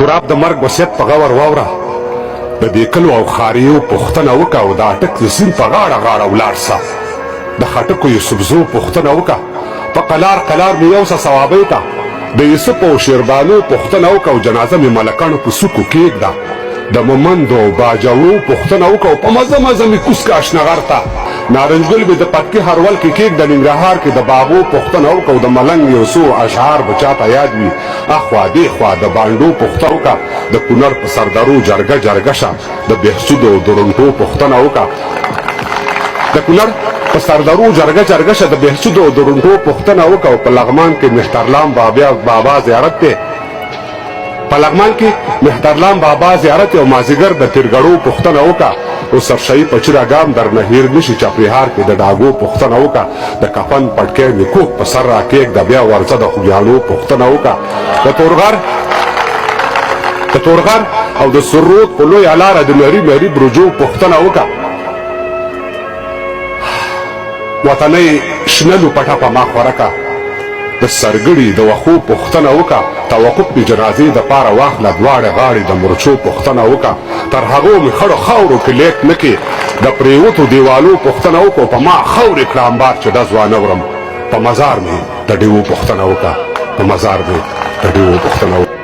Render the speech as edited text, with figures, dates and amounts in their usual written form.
تراب د مرګ وصیت په غور واوره، د دې کلو او ښاریو پوښتنه وکړه او د اټک د سیند په غاړه غاړه ولاړ سه. د خټکو یوسفزو پوښتنه وکړه، په قلار قلار مې یوسه ثوابۍ ته. د یوسف او شیربانو پوښتنه وکړه او جنازه مې ملکانو په سوکو کېږده. د مومندو او باجوړو پوښتنه وکړه او په مزه مزه مې کوز که اشنغر ته. نارنجګل مې د پتکي هرول کې کېږده، ننګرهار کې د بابو پوښتنه وکړه او د ملنګ یو څو اشعار به چاته یاد وي. اخوا دېخوا د بانډو پوښتنه وکړه، د کونړ په سردرو جرګه جرګه شه. د بهسودو او درونټو پوښتنه وکړه، د کونړ په سردرو جرګه جرګه شه. د بهسودو او درونټو پوښتنه وکړه او په لغمان کې مهترلام بابا زیارت دی. په لغمان کې مهترلام بابا زیارت او مازیګر د تیرګړو پوښتنه وکړه او سرشهی په چراګام درنه هیر نشي. چاپریهار کې د ډاګو پوښتنه وکړه، د کفن پټکی مې کوک په سر راکېږده. بیا ورځه د خوږیاڼو پوښتنه وکړه، د تورغر او د سرود په لویه لاره د مري برجو پوښتنه وکړه. وطنۍ شنه لوپټه په ما خوره د سرګړي د وښو پوښتنه وکړه. توقف د جنازې د پاره واخله، دواړه غاړې د مرچو پوښتنه وکړه. تر هغو مې خړو خاورو کې لیک نه کې، د پریوتو دیوالو پوښتنه وکړه. په ما خاورې کړه امبار چې ډز وانه ورم. په مزار مې د ډیوو پوښتنه وکړه، په مزار مې د ډیوو پوښتنه وکړه.